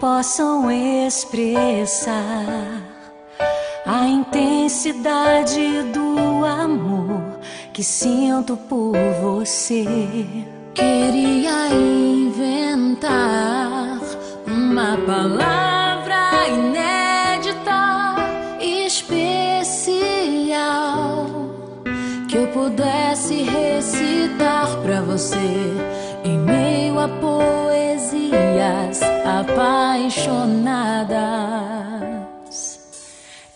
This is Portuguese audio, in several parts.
possam expressar a intensidade do amor que sinto por você. Queria inventar uma palavra inédita, especial, que eu pudesse recitar pra você em meio a poesias apaixonadas.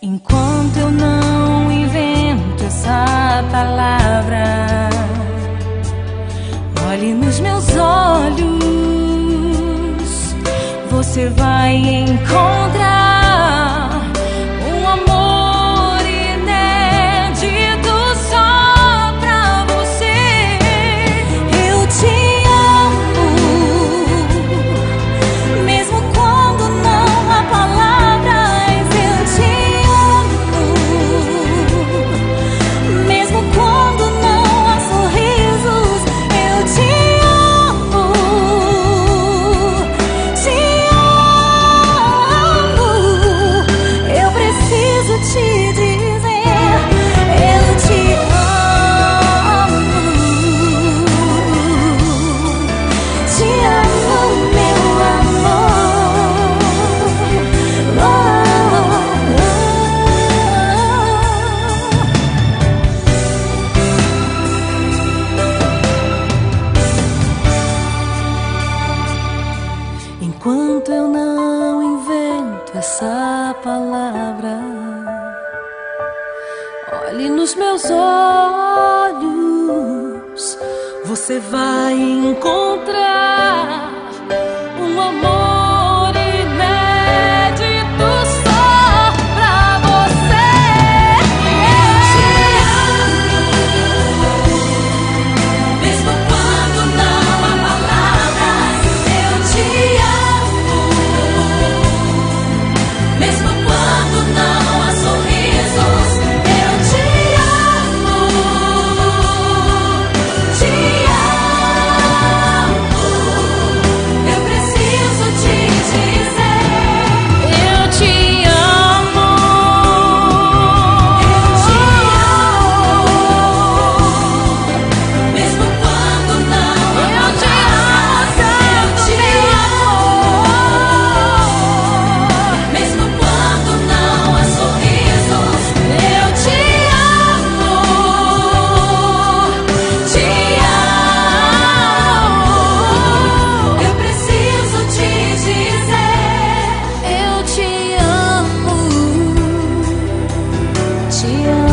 Enquanto eu não invento essa palavra, olhe nos meus olhos, você vai encontrar um amor inédito só pra você. Eu te amo, mesmo quando não há palavras. Eu te amo, mesmo quando não há sorrisos. Eu te amo, eu preciso te dizer, eu te amo, meu amor. Enquanto eu não invento essa palavra, olhe nos meus olhos, você vai encontrar um amor inédito só pra você. Eu te amo, mesmo quando não há palavras. Eu te amo, mesmo quando não há sorrisos. Eu te amo, eu preciso te dizer, eu te amo, mesmo quando não há palavras. Eu te amo, mesmo quando não há sorrisos. Eu te amo, eu preciso te dizer, eu te amo, te amo.